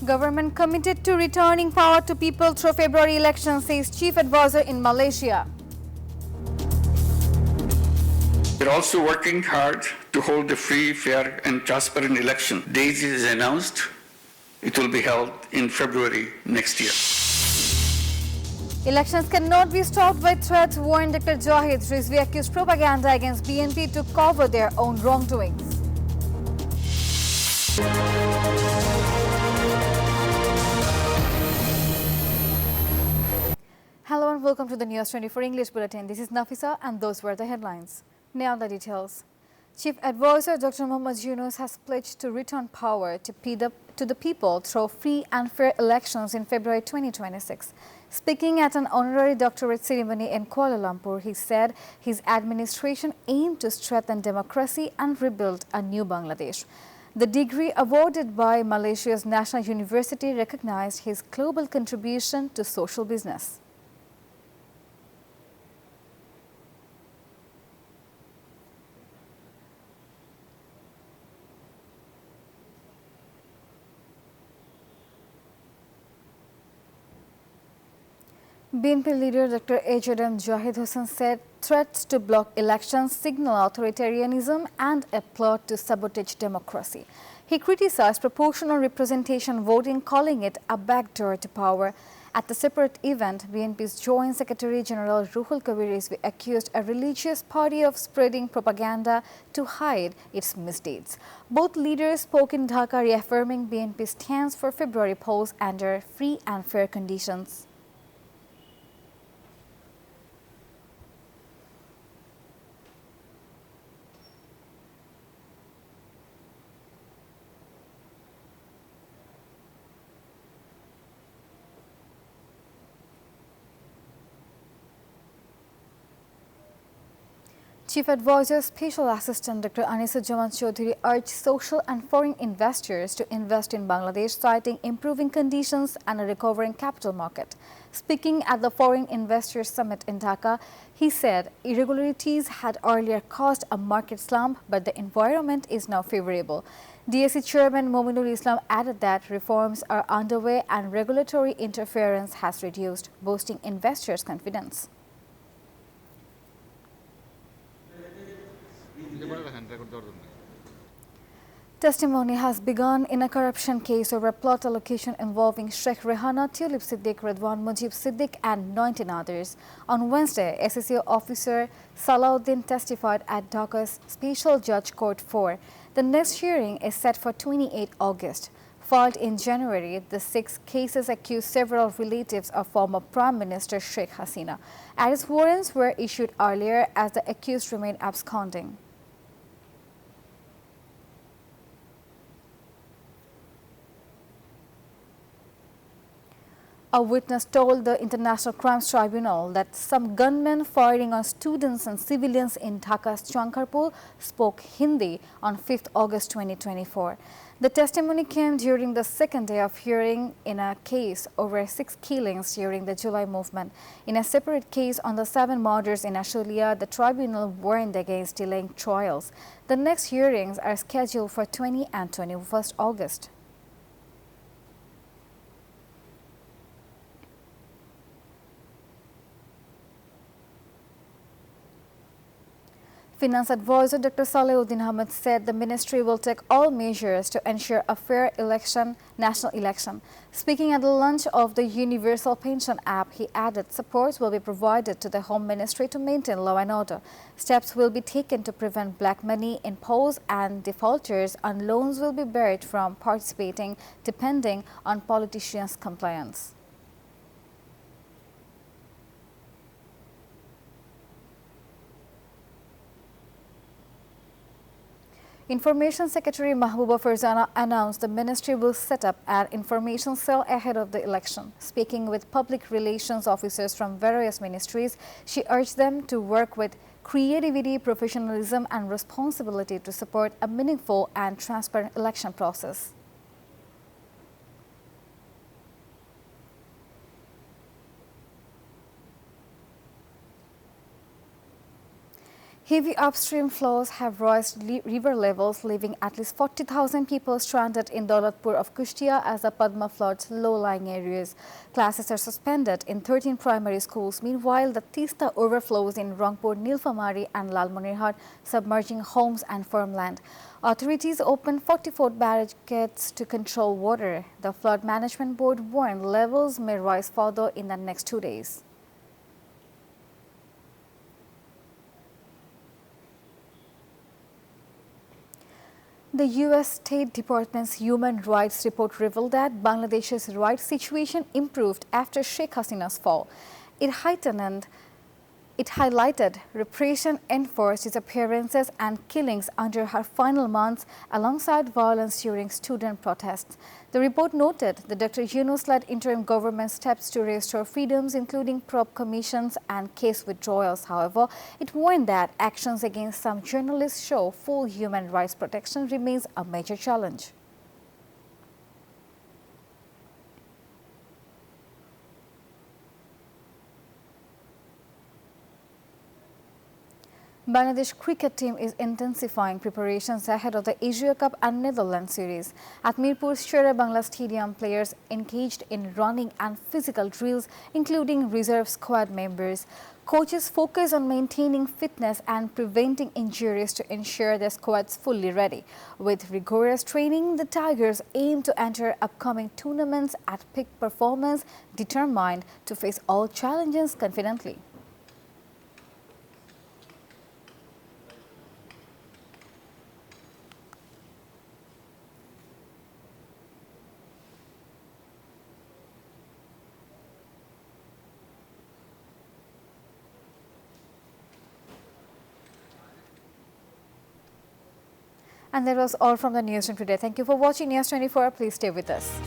Government committed to returning power to people through February elections, says chief advisor in Malaysia. We're also working hard to hold a free, fair and transparent election. Date is announced. It will be held in February next year. Elections cannot be stopped by threats, warned Dr. Jahid. Rizvi accused propaganda against BNP to cover their own wrongdoings. Hello and welcome to the News24 English Bulletin. This is Nafisa and those were the headlines. Now the details. Chief Advisor Dr. Mohammad Yunus has pledged to return power to the people through free and fair elections in February 2026. Speaking at an honorary doctorate ceremony in Kuala Lumpur, he said his administration aimed to strengthen democracy and rebuild a new Bangladesh. The degree awarded by Malaysia's National University recognized his global contribution to social business. BNP leader Dr. H.M. Jahid Hussain said threats to block elections signal authoritarianism and a plot to sabotage democracy. He criticized proportional representation voting, calling it a backdoor to power. At the separate event, BNP's Joint Secretary General Ruhul Kabir Rizvi accused a religious party of spreading propaganda to hide its misdeeds. Both leaders spoke in Dhaka, reaffirming BNP's stance for February polls under free and fair conditions. Chief Advisor Special Assistant Dr. Anisuzzaman Chaudhary urged social and foreign investors to invest in Bangladesh, citing improving conditions and a recovering capital market. Speaking at the Foreign Investors Summit in Dhaka, he said irregularities had earlier caused a market slump, but the environment is now favorable. DSE Chairman Mominul Islam added that reforms are underway and regulatory interference has reduced, boosting investors' confidence. Testimony has begun in a corruption case over plot allocation involving Sheikh Rehana, Tulip Siddiq, Redwan Mujib Siddiq and 19 others. On Wednesday, SSO officer Salahuddin testified at Dhaka's Special Judge Court 4. The next hearing is set for 28 August. Filed in January, the 6 cases accused several relatives of former Prime Minister Sheikh Hasina. Arrest warrants were issued earlier as the accused remained absconding. A witness told the International Crimes Tribunal that some gunmen firing on students and civilians in Dhaka's Chankarpur spoke Hindi on 5th August 2024. The testimony came during the second day of hearing in a case over 6 killings during the July movement. In a separate case on the 7 murders in Ashulia, the tribunal warned against delaying trials. The next hearings are scheduled for 20 and 21st August. Finance advisor Dr. Salahuddin Ahmed said the ministry will take all measures to ensure a fair national election. Speaking at the launch of the Universal Pension app, he added support will be provided to the Home Ministry to maintain law and order. Steps will be taken to prevent black money in polls, and defaulters on loans will be barred from participating depending on politicians' compliance. Information Secretary Mahbooba Farzana announced the ministry will set up an information cell ahead of the election. Speaking with public relations officers from various ministries, she urged them to work with creativity, professionalism and responsibility to support a meaningful and transparent election process. Heavy upstream flows have raised river levels, leaving at least 40,000 people stranded in Daulatpur of Kushtia as the Padma floods low-lying areas. Classes are suspended in 13 primary schools. Meanwhile, the Tista overflows in Rangpur, Nilphamari and Lalmonirhat, submerging homes and farmland. Authorities opened 44 barricades to control water. The Flood Management Board warned levels may rise further in the next 2 days. The U.S. State Department's Human Rights Report revealed that Bangladesh's rights situation improved after Sheikh Hasina's fall. It highlighted repression, enforced disappearances and killings under her final months alongside violence during student protests. The report noted the Dr. Yunus-led interim government steps to restore freedoms, including probe commissions and case withdrawals. However, it warned that actions against some journalists show full human rights protection remains a major challenge. Bangladesh cricket team is intensifying preparations ahead of the Asia Cup and Netherlands series. At Mirpur's Shere Bangla Stadium, players engaged in running and physical drills, including reserve squad members. Coaches focus on maintaining fitness and preventing injuries to ensure the squad's fully ready. With rigorous training, the Tigers aim to enter upcoming tournaments at peak performance, determined to face all challenges confidently. And that was all from the newsroom today. Thank you for watching News 24. Please stay with us.